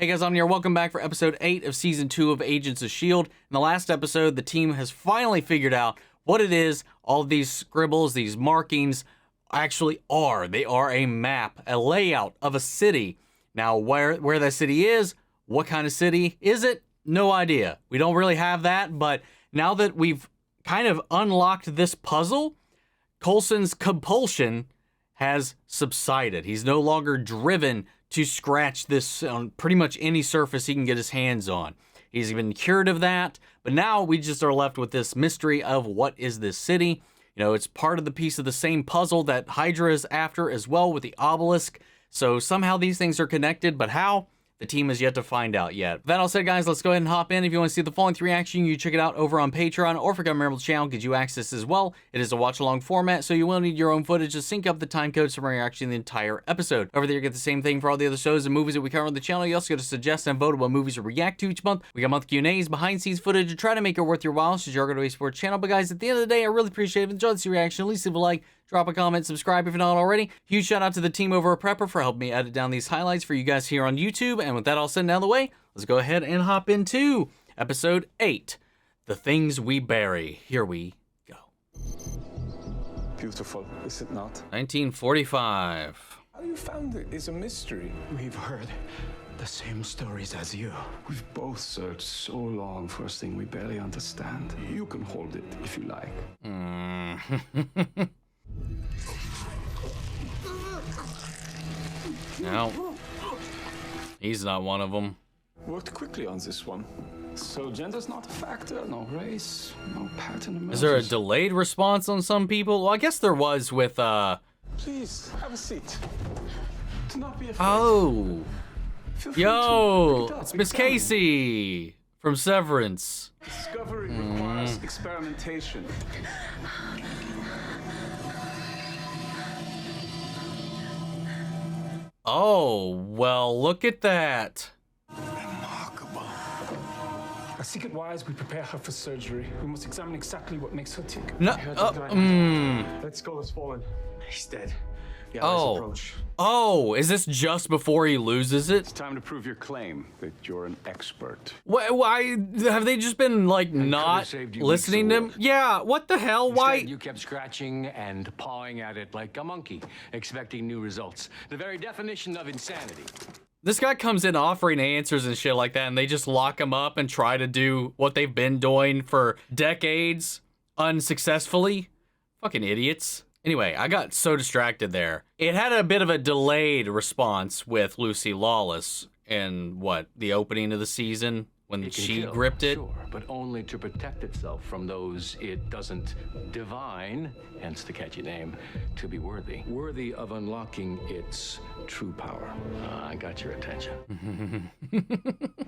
Hey guys, I'm here. Welcome back for episode 8 of season 2 of Agents of S.H.I.E.L.D. In the last episode, the team has finally figured out what it is all of these scribbles, these markings actually are. They are a map, a layout of a city. Now, where that city is, what kind of city is it? No idea. We don't really have that, but now that we've kind of unlocked this puzzle, Coulson's compulsion has subsided. He's no longer driven to scratch this on pretty much any surface he can get his hands on. He's been cured of that, but now we just are left with this mystery of what is this city. You know, it's part of the piece of the same puzzle that Hydra is after as well with the obelisk. So somehow these things are connected, but how? The team has yet to find out yet. With that all said, guys, let's go ahead and hop in. If you want to see the full length reaction, you check it out over on Patreon, or if you're a member of the channel, gives you access as well. It is a watch-along format, so you will need your own footage to sync up the time codes from reaction the entire episode. Over there, you get the same thing for all the other shows and movies that we cover on the channel. You also get to suggest and vote what movies to react to each month. We got monthly Q&As, behind-the-scenes footage to try to make it worth your while, since you're going to a sports channel. But guys, at the end of the day, I really appreciate it. If you enjoyed this reaction, at least leave a like, drop a comment, subscribe if you're not already. Huge shout out to the team over at Prepper for helping me edit down these highlights for you guys here on YouTube. And with that all said and out of the way, let's go ahead and hop into episode 8, The Things We Bury. Here we go. Beautiful, is it not? 1945. How you found it is a mystery. We've heard the same stories as you. We've both searched so long for a thing we barely understand. You can hold it if you like. No, he's not one of them. Worked quickly on this one. So gender's not a factor, no race, no pattern emerges. Is there a delayed response on some people? Well, I guess there was with, Please, have a seat. Do not be afraid. Oh. Feel free Yo, to pick it up, it's Miss examine. Casey from Severance. Discovery requires experimentation. Oh, well, look at that. Remarkable. As secret wise, we prepare her for surgery. We must examine exactly what makes her tick. No, That skull has fallen. He's dead. Yeah, Oh. approach. Oh, is this just before he loses it? It's time to prove your claim that you're an expert. Why have they just been like not saved you listening to him? weeks of Yeah, what the hell? Instead, Why? you kept scratching and pawing at it like a monkey, expecting new results. The very definition of insanity. This guy comes in offering answers and shit like that, and they just lock him up and try to do what they've been doing for decades unsuccessfully. Fucking idiots. Anyway, I got so distracted there. It had a bit of a delayed response with Lucy Lawless in, what, the opening of the season when It can she kill, gripped it? Sure, but only to protect itself from those it doesn't divine, hence the catchy name, to be worthy. Worthy of unlocking its true power. I got your attention.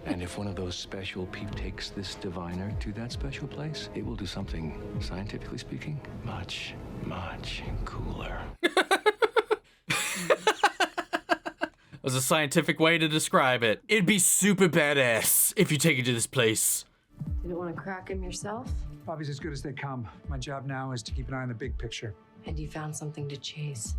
And if one of those special people takes this diviner to that special place, it will do something, scientifically speaking, much, much cooler. Was a scientific way to describe it. It'd be super badass if you take it to this place. Didn't want to crack him yourself? Bobby's as good as they come. My job now is to keep an eye on the big picture. And you found something to chase.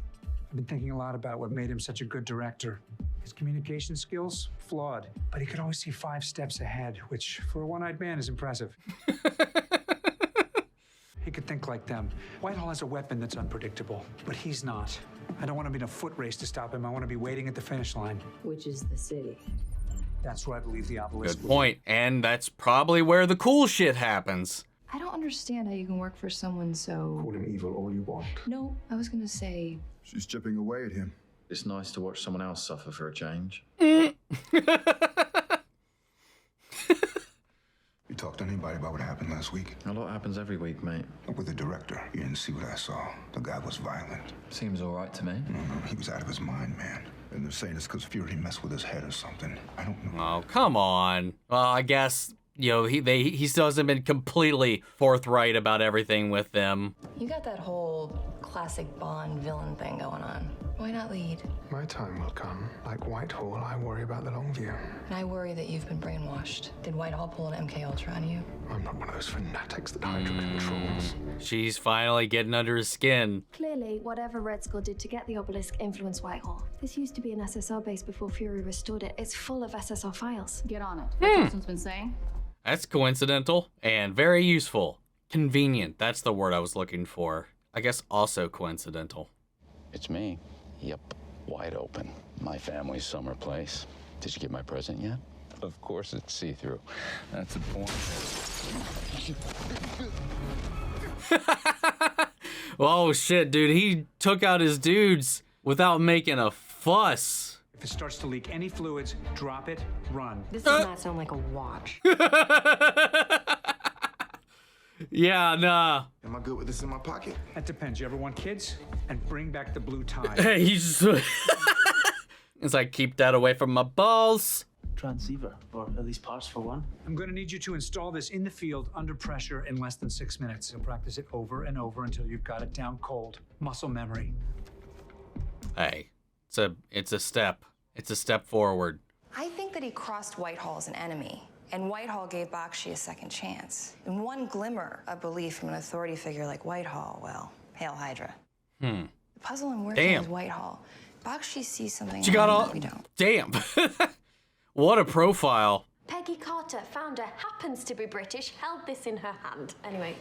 I've been thinking a lot about what made him such a good director. His communication skills, flawed, but he could always see 5 steps ahead, which for a one-eyed man is impressive. He could think like them. Whitehall has a weapon that's unpredictable, but he's not. I don't want to be in a foot race to stop him. I want to be waiting at the finish line. Which is the city. That's where I believe the obelisk Good will be. point. And that's probably where the cool shit happens. I don't understand how you can work for someone so... Call him evil all you want. No, I was gonna say... She's chipping away at him. It's nice to watch someone else suffer for a change. You talked to anybody about what happened last week? A lot happens every week, mate. With the director. You didn't see what I saw. The guy was violent. Seems all right to me. No, he was out of his mind, man. And they're saying it's because Fury messed with his head or something. I don't know. Oh, come on. Well, I guess, you know, he still hasn't been completely forthright about everything with them. You got that whole classic Bond villain thing going on. Why not lead? My time will come. Like Whitehall, I worry about the long view. And I worry that you've been brainwashed. Did Whitehall pull an MK Ultra on you? I'm not one of those fanatics that Hydra controls. She's finally getting under his skin. Clearly, whatever Red Skull did to get the obelisk influenced Whitehall. This used to be an SSR base before Fury restored it. It's full of SSR files. Get on it. What Coulson's been saying? That's coincidental and very useful. Convenient, that's the word I was looking for. I guess also coincidental. It's me. Yep, wide open. My family's summer place. Did you get my present yet? Of course it's see-through. That's the point. Oh shit, dude, he took out his dudes without making a fuss. If it starts to leak any fluids, drop it, run. This does not sound like a watch. Yeah, nah. Am I good with this in my pocket? That depends. You ever want kids? And bring back the blue tie. Hey, he's just... It's like, keep that away from my balls. Transceiver, or at least parts for one. I'm going to need you to install this in the field under pressure in less than 6 minutes. You'll practice it over and over until you've got it down cold. Muscle memory. Hey, it's a step. It's a step forward. I think that he crossed Whitehall as an enemy, and Whitehall gave Bakshi a second chance. And one glimmer of belief from an authority figure like Whitehall, well, hail Hydra. The puzzle I'm working with Whitehall. Bakshi sees something She got all... we don't. Damn. What a profile. Peggy Carter, founder, happens to be British, held this in her hand. Anyway,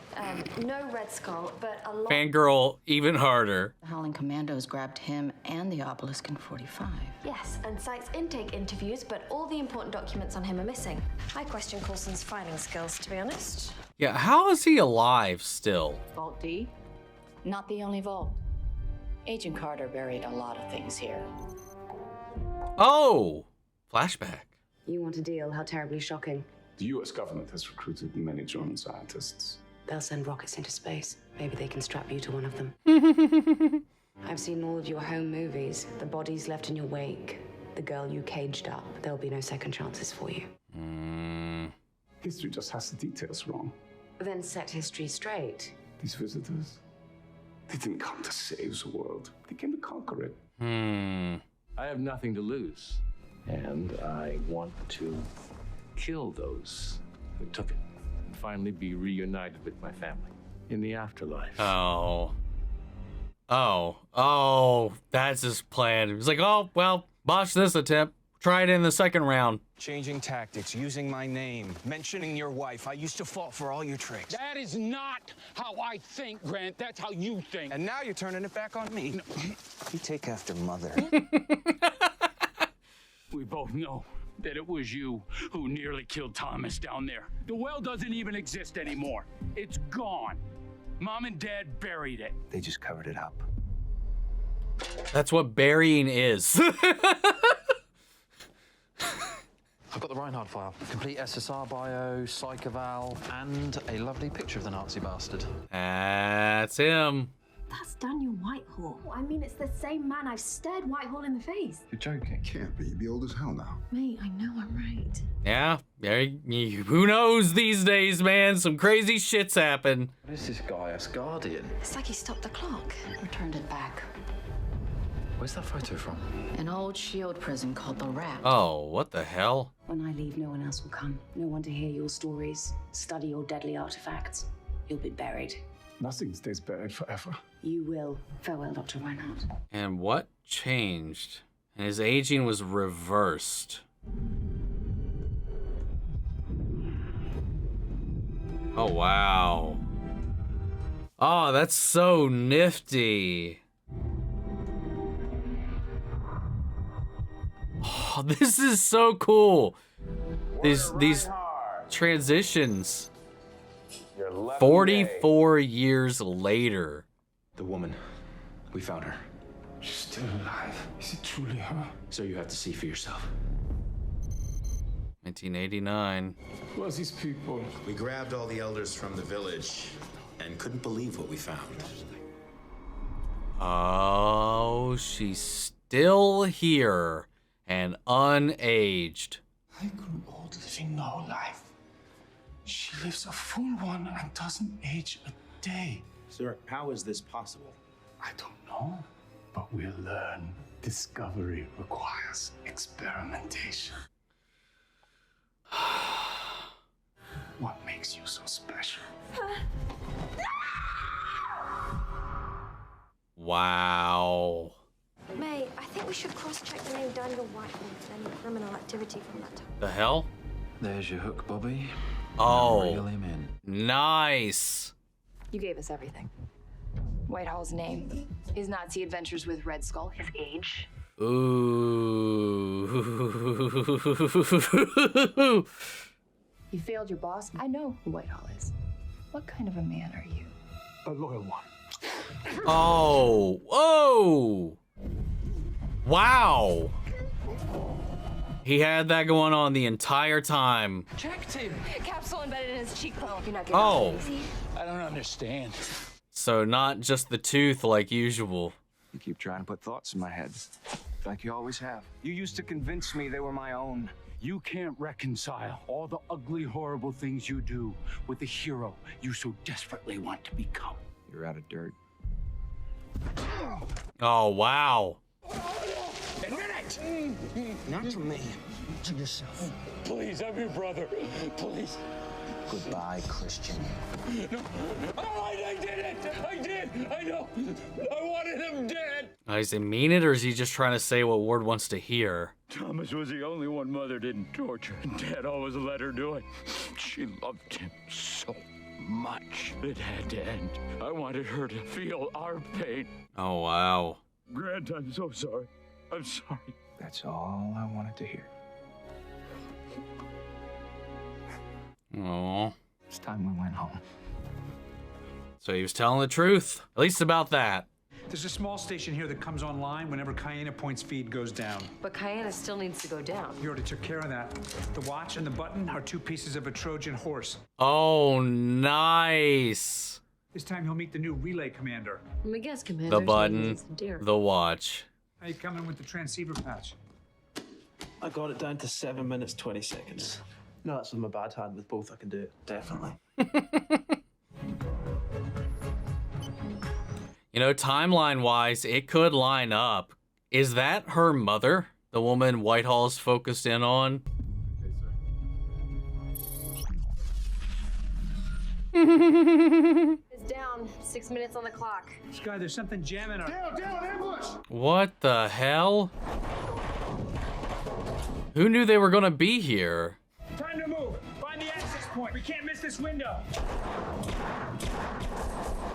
no Red Skull, but a lot... Fangirl even harder. The Howling Commandos grabbed him and the obelisk in 45. Yes, and cites intake interviews, but all the important documents on him are missing. I question Coulson's filing skills, to be honest. Yeah, how is he alive still? Vault D? Not the only vault. Agent Carter buried a lot of things here. Oh! Flashback. You want a deal? How terribly shocking. The US government has recruited many German scientists. They'll send rockets into space. Maybe they can strap you to one of them. I've seen all of your home movies. The bodies left in your wake. The girl you caged up. There'll be no second chances for you. History just has the details wrong. Then set history straight. These visitors, they didn't come to save the world. They came to conquer it. I have nothing to lose, and I want to kill those who took it and finally be reunited with my family in the afterlife. Oh, that's his plan. He's like, oh, well, botch this attempt. Try it in the second round. Changing tactics, using my name, mentioning your wife. I used to fall for all your tricks. That is not how I think, Grant. That's how you think. And now you're turning it back on me. No. You take after mother. We both know that it was you who nearly killed Thomas down there. The well doesn't even exist anymore. It's gone. Mom and Dad buried it. They just covered it up. That's what burying is. I've got the Reinhardt file. Complete SSR bio, psych eval, and a lovely picture of the Nazi bastard. That's him. That's Daniel Whitehall. I mean, it's the same man. I've stared Whitehall in the face. You're joking. Can't be. You'd be old as hell now. Mate, I know I'm right. Yeah, who knows these days, man? Some crazy shits happen. What is this guy, Asgardian? It's like he stopped the clock. Returned it back. Where's that photo from? An old S.H.I.E.L.D. prison called the Rat. Oh, what the hell? When I leave, no one else will come. No one to hear your stories, study your deadly artifacts. You'll be buried. Nothing stays buried forever. You will. Farewell, Dr. Reinhardt. And what changed? And his aging was reversed. Oh, wow. Oh, that's so nifty. Oh, this is so cool. These transitions. 44 years later. The woman, we found her. She's still alive. Is it truly her? So you have to see for yourself. 1989. Who are these people? We grabbed all the elders from the village and couldn't believe what we found. Oh, she's still here and unaged. I grew old living no life. She lives a full one and doesn't age a day. Sir, how is this possible? I don't know, but we'll learn. Discovery requires experimentation. What makes you so special? Wow. May, I think we should cross-check the name Daniel Whitehall for any criminal activity from that time. The hell? There's your hook, Bobbi. Oh. Reel him in. Nice. You gave us everything. Whitehall's name, his Nazi adventures with Red Skull, his age. Ooh. You failed your boss. I know who Whitehall is. What kind of a man are you? A loyal one. Oh. Whoa. Wow. He had that going on the entire time. Checked him. Capsule embedded in his cheekbone. You're not getting Oh. easy. I don't understand. So not just the tooth like usual. You keep trying to put thoughts in my head, like you always have. You used to convince me they were my own. You can't reconcile all the ugly, horrible things you do with the hero you so desperately want to become. You're out of dirt. Oh, wow. Admit it! Not to me, to yourself. Please, I'm your brother. Please. Goodbye, Christian. No. Oh, I did it! I did! I know! I wanted him dead! Does he mean it, or is he just trying to say what Ward wants to hear? Thomas was the only one Mother didn't torture, and Dad always let her do it. She loved him so much. It had to end. I wanted her to feel our pain. Oh, wow. Grant, I'm so sorry. I'm sorry. That's all I wanted to hear. Oh. It's time we went home. So he was telling the truth, at least about that. There's a small station here that comes online whenever Cayenne Point's feed goes down. But Cayenne still needs to go down. You already took care of that. The watch and the button are 2 pieces of a Trojan horse. Oh, nice. This time he'll meet the new relay commander. Let me guess, Commander. The button, the watch. How you coming with the transceiver patch? I got it down to 7 minutes, 20 seconds. No, that's with my bad hand. With both, I can do it. Definitely. You know, timeline-wise, it could line up. Is that her mother? The woman Whitehall's focused in on? It's down. 6 minutes on the clock. Skye, there's something jamming our... Down, ambush! What the hell? Who knew they were gonna be here? Time to move. Find the access point. We can't miss this window.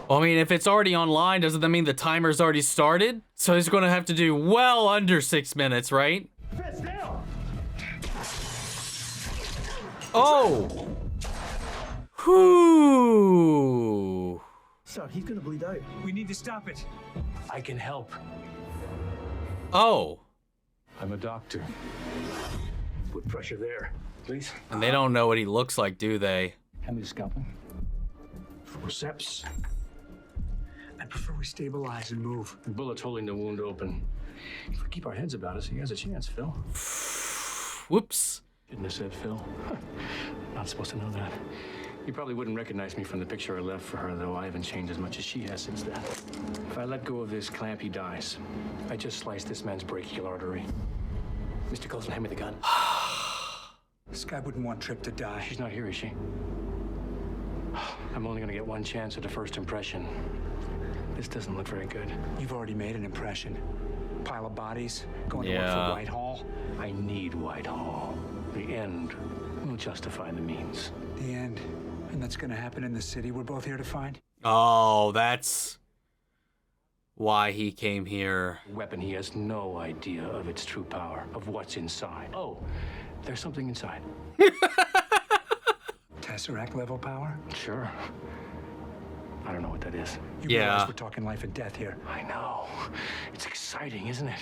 Well, I mean, if it's already online, doesn't that mean the timer's already started? So he's gonna have to do well under 6 minutes, right? Fitz, down! Oh! Whoo! Sir, he's gonna bleed out. We need to stop it. I can help. Oh. I'm a doctor. Put pressure there, please. And they don't know what he looks like, do they? Hand me the scalpel. Forceps. I prefer we stabilize and move. The bullet's holding the wound open. If we keep our heads about us, he has a chance, Phil. Whoops. Shouldn't have said Phil. Not supposed to know that. You probably wouldn't recognize me from the picture I left for her, though I haven't changed as much as she has since then. If I let go of this clamp, he dies. I just sliced this man's brachial artery. Mr. Coulson, hand me the gun. Skye wouldn't want Trip to die. She's not here, is she? I'm only gonna get one chance at a first impression. This doesn't look very good. You've already made an impression. Pile of bodies, going to work Yeah. for Whitehall. I need Whitehall. The end will justify the means. The end. And that's gonna happen in the city we're both here to find? Oh, that's why he came here. Weapon, he has no idea of its true power, of what's inside. Oh, there's something inside. Tesseract level power? Sure. I don't know what that is. You Yeah. realize we're talking life and death here. I know. It's exciting, isn't it?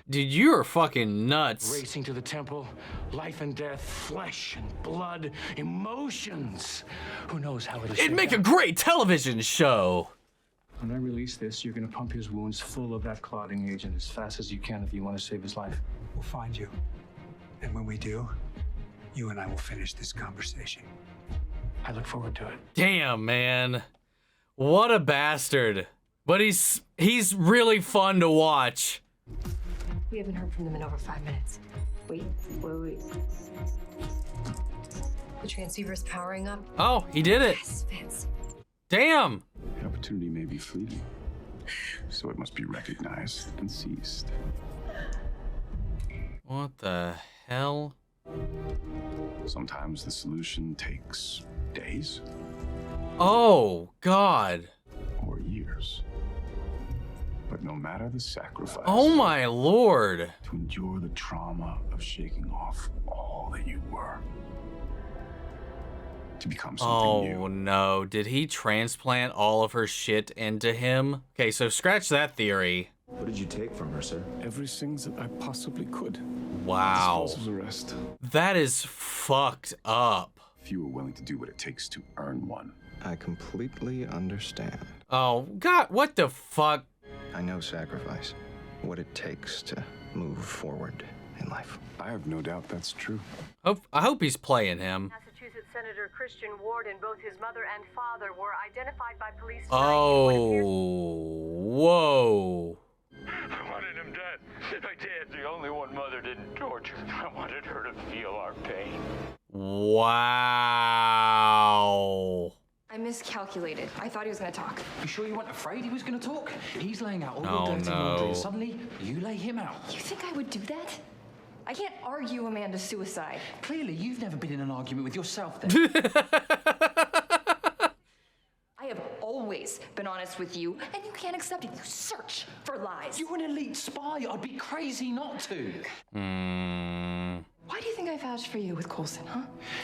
Dude, you are fucking nuts. Racing to the temple, life and death, flesh and blood, emotions. Who knows how it'll It'd shake make a out. great television show. When I release this, you're gonna pump his wounds full of that clotting agent as fast as you can if you want to save his life. We'll find you. And when we do, you and I will finish this conversation. I look forward to it. Damn, man. What a bastard. But he's really fun to watch. We haven't heard from them in over 5 minutes. Wait. The transceiver's powering up. Oh, he did it. Yes, Fitz. Damn. The opportunity may be fleeting, so it must be recognized and seized. What the hell? Sometimes the solution takes days. Oh, God. Or years. But no matter the sacrifice. Oh, my Lord. To endure the trauma of shaking off all that you were. To become something new. Oh, no. Did he transplant all of her shit into him? Okay, so scratch that theory. What did you take from her, sir? Everything that I possibly could. Wow. Dispose of the rest. That is fucked up. Few are willing to do what it takes to earn one. I completely understand. Oh, God, what the fuck? I know sacrifice. What it takes to move forward in life. I have no doubt that's true. I hope he's playing him. Massachusetts Senator Christian Ward and both his mother and father were identified by police. Oh, whoa. I wanted him dead. My dad's the only one Mother didn't torture. I wanted her to feel our pain. Wow. I miscalculated. I thought he was gonna talk. You sure you weren't afraid he was gonna talk? He's laying out all Oh, your dirty no. laundry, and suddenly you lay him out. You think I would do that? I can't argue Amanda's suicide. Clearly, you've never been in an argument with yourself then. I have always been honest with you, and you can't accept it. You search for lies. You're an elite spy. I'd be crazy not to. Why do you think I vouched for you with Coulson, huh?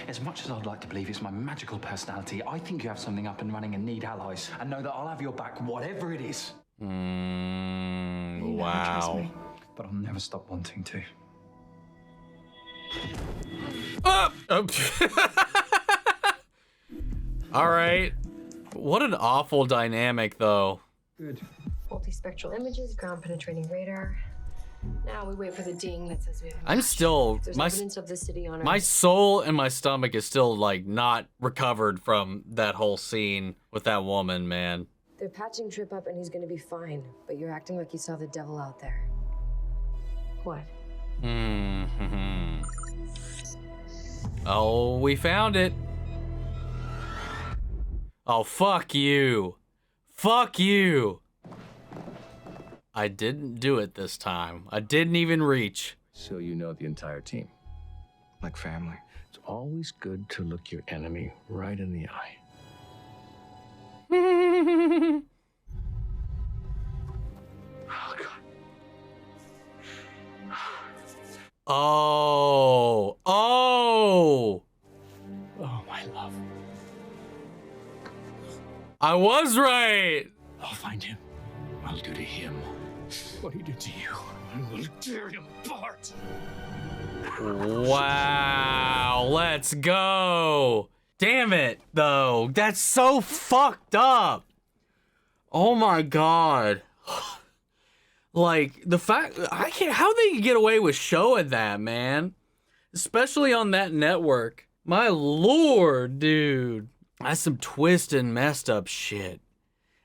As much as I'd like to believe it's my magical personality, I think you have something up and running and need allies. And know that I'll have your back, whatever it is. Wow. But I'll never stop wanting to. All right. What an awful dynamic, though. Good. Multispectral images, ground penetrating radar. Now we wait for the ding that says we have. I'm still There's my evidence of the city on my Earth. soul and my stomach is still like not recovered from that whole scene with that woman, man. They're patching Trip up and he's gonna be fine, but you're acting like you saw the devil out there. What? Oh, we found it. Oh, fuck you. Fuck you. I didn't do it this time. I didn't even reach. So you know the entire team. Like family. It's always good to look your enemy right in the eye. Oh, God. Oh. Oh. Oh, my love. I was right. I'll find him. I'll do to him what he did to you. I will tear him apart. Wow. Let's go. Damn it, though. That's so fucked up. Oh my God. Like, the fact, how they get away with showing that, man? Especially on that network. My Lord, dude. That's some twisted, messed up shit.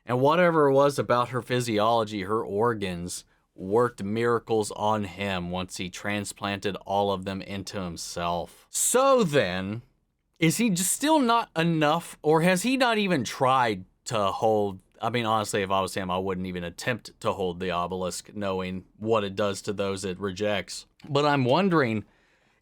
And whatever it was about her physiology, her organs worked miracles on him once he transplanted all of them into himself. So then, is he just still not enough, or has he not even tried to hold? I mean, honestly, if I was him, I wouldn't even attempt to hold the obelisk, knowing what it does to those it rejects. But I'm wondering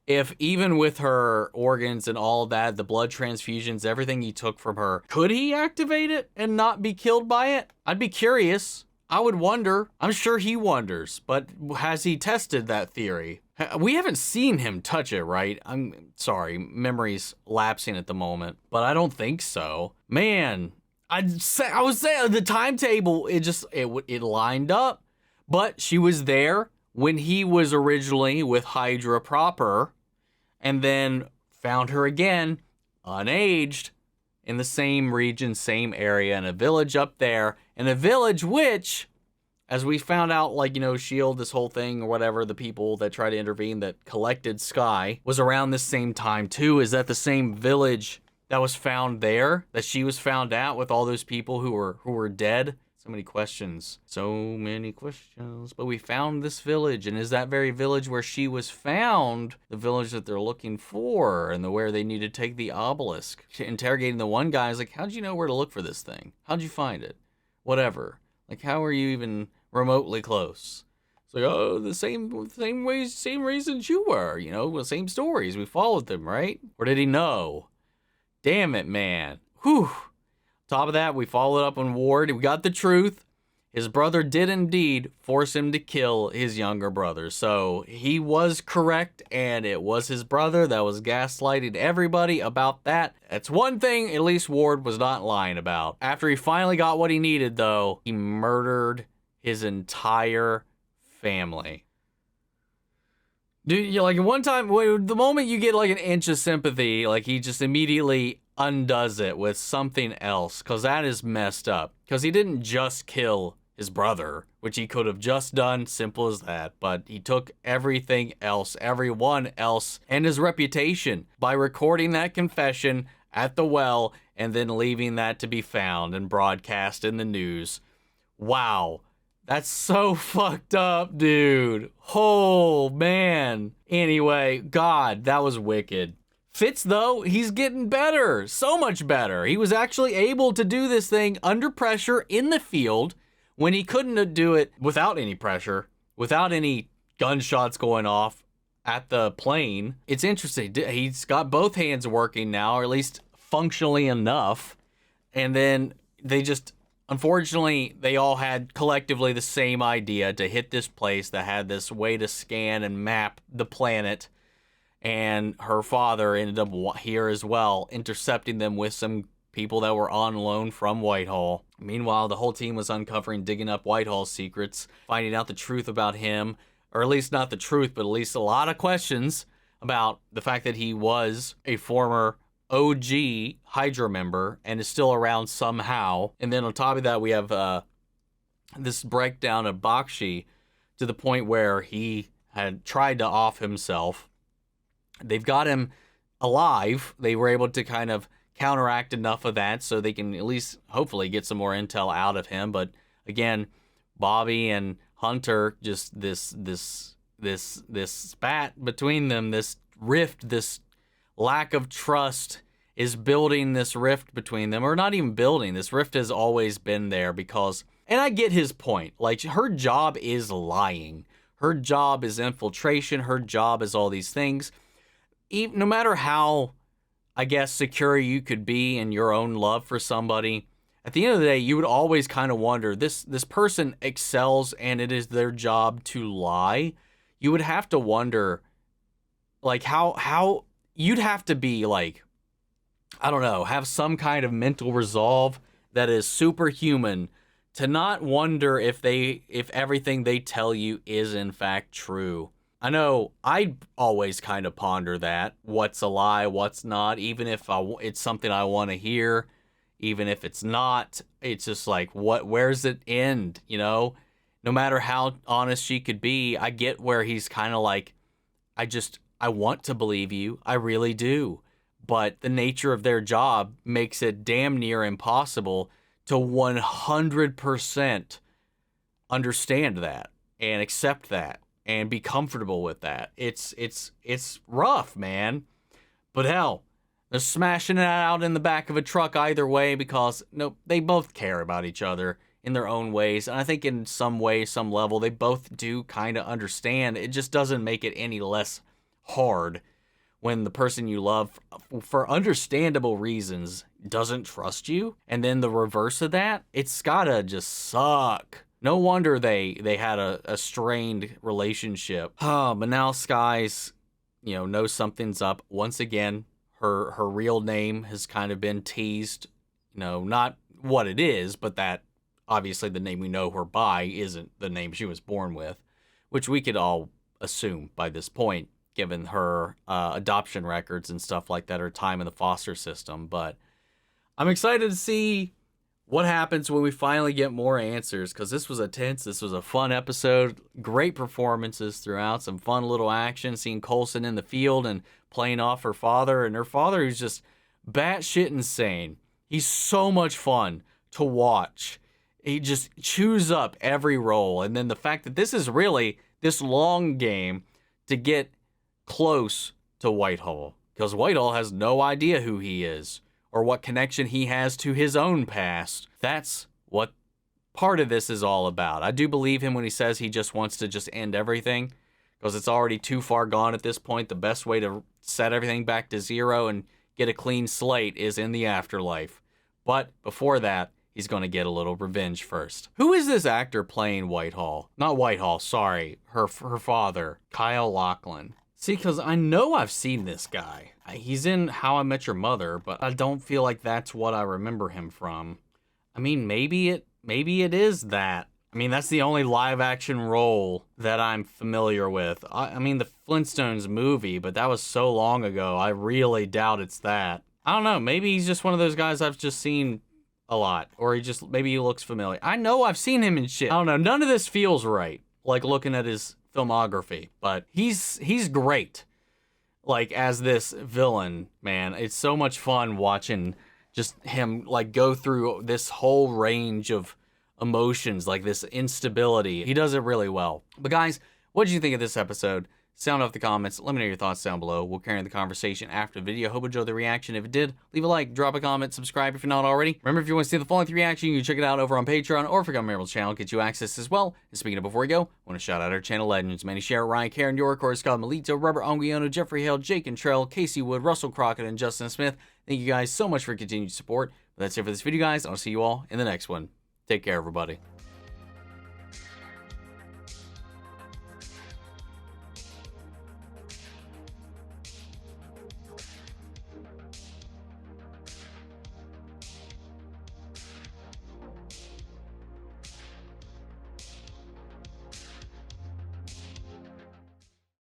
if even with her organs and all that, the blood transfusions, everything he took from her, could he activate it and not be killed by it? I'd be curious. I would wonder. I'm sure he wonders, but has he tested that theory? We haven't seen him touch it, right? I'm sorry, memory's lapsing at the moment, but I don't think so. Man, I was saying the timetable, it lined up, but she was there when he was originally with Hydra proper, and then found her again, unaged, in the same region, same area, in a village up there, in a village which, as we found out, like, you know, S.H.I.E.L.D, this whole thing, or whatever, the people that tried to intervene that collected Skye, was around this same time too. Is that the same village that was found there, that she was found at with all those people who were dead? So many questions. So many questions. But we found this village, and is that very village where she was found the village that they're looking for, and where they need to take the obelisk? Interrogating the one guy is like, how'd you know where to look for this thing? How'd you find it? Whatever. Like, how are you even remotely close? It's like, oh, the same ways, same reasons you were, you know, the same stories. We followed them, right? Or did he know? Damn it, man. Whew. Top of that, we followed up on Ward. We got the truth. His brother did indeed force him to kill his younger brother. So he was correct, and it was his brother that was gaslighting everybody about that. That's one thing at least Ward was not lying about. After he finally got what he needed, though, he murdered his entire family. Dude, like one time, the moment you get like an inch of sympathy, like he just immediately undoes it with something else, because that is messed up. Because he didn't just kill his brother, which he could have just done, simple as that, but he took everything else, everyone else, and his reputation by recording that confession at the well and then leaving that to be found and broadcast in the news. Wow. That's so fucked up, dude. Oh, man. Anyway, God, that was wicked. Fitz, though, he's getting better. So much better. He was actually able to do this thing under pressure in the field when he couldn't do it without any pressure, without any gunshots going off at the plane. It's interesting. He's got both hands working now, or at least functionally enough. And then they just, unfortunately, they all had collectively the same idea to hit this place that had this way to scan and map the planet. And her father ended up here as well, intercepting them with some people that were on loan from Whitehall. Meanwhile, the whole team was uncovering, digging up Whitehall's secrets, finding out the truth about him, or at least not the truth, but at least a lot of questions about the fact that he was a former OG Hydra member and is still around somehow. And then on top of that, we have this breakdown of Bakshi to the point where he had tried to off himself. They've got him alive. They were able to kind of counteract enough of that so they can at least hopefully get some more intel out of him. But again, Bobbi and Hunter, just this spat between them, this rift, this lack of trust is building this rift between them, or not even building. This rift has always been there because, and I get his point, like her job is lying. Her job is infiltration. Her job is all these things. No matter how, I guess, secure you could be in your own love for somebody, at the end of the day, you would always kind of wonder, this person excels and it is their job to lie. You would have to wonder, like, how you'd have to be, like, I don't know, have some kind of mental resolve that is superhuman to not wonder if everything they tell you is in fact true. I know I always kind of ponder that. What's a lie, what's not, even if it's something I want to hear, even if it's not, it's just like, where's it end, you know? No matter how honest she could be, I get where he's kind of like, I want to believe you, I really do. But the nature of their job makes it damn near impossible to 100% understand that and accept that and be comfortable with that. It's rough, man. But hell, they're smashing it out in the back of a truck either way because they both care about each other in their own ways. And I think in some way, some level, they both do kind of understand. It just doesn't make it any less hard when the person you love, for understandable reasons, doesn't trust you. And then the reverse of that, it's gotta just suck. No wonder they had a strained relationship. But now Skye's, knows something's up. Once again, her real name has kind of been teased. Not what it is, but that obviously the name we know her by isn't the name she was born with, which we could all assume by this point, given her adoption records and stuff like that, her time in the foster system. But I'm excited to see what happens when we finally get more answers, because this was a fun episode. Great performances throughout, some fun little action, seeing Coulson in the field and playing off her father, and her father who's just batshit insane. He's so much fun to watch. he just chews up every role. And then the fact that this is really this long game to get close to Whitehall, because Whitehall has no idea who he is or what connection he has to his own past. That's what part of this is all about. I do believe him when he says he just wants to just end everything, because it's already too far gone at this point. The best way to set everything back to zero and get a clean slate is in the afterlife. But before that, he's going to get a little revenge first. Who is this actor playing Whitehall? Not Whitehall, sorry. Her father, Kyle Lachlan. See, because I know I've seen this guy. He's in How I Met Your Mother, but I don't feel like that's what I remember him from. I mean, maybe it is that. I mean, that's the only live-action role that I'm familiar with. I mean, the Flintstones movie, but that was so long ago, I really doubt it's that. I don't know, maybe he's just one of those guys I've just seen a lot, or maybe he looks familiar. I know I've seen him in shit. I don't know, none of this feels right, like looking at his filmography, but he's great. Like, as this villain, man, it's so much fun watching just him, like, go through this whole range of emotions, like this instability. He does it really well. But guys, what did you think of this episode? Sound off the comments. Let me know your thoughts down below. We'll carry on the conversation after the video. Hope you enjoyed the reaction. If it did, leave a like, drop a comment, subscribe if you're not already. Remember, if you want to see the full length reaction, you can check it out over on Patreon, or if you're on Marvel's channel, get you access as well. And speaking of before we go, I want to shout out our channel legends: Manny Share, Ryan, Karen, York, Corey, Scott, Melito, Robert Onguiono, Jeffrey Hale, Jake and Trell, Casey Wood, Russell Crockett, and Justin Smith. Thank you guys so much for your continued support. But that's it for this video, guys. I'll see you all in the next one. Take care, everybody.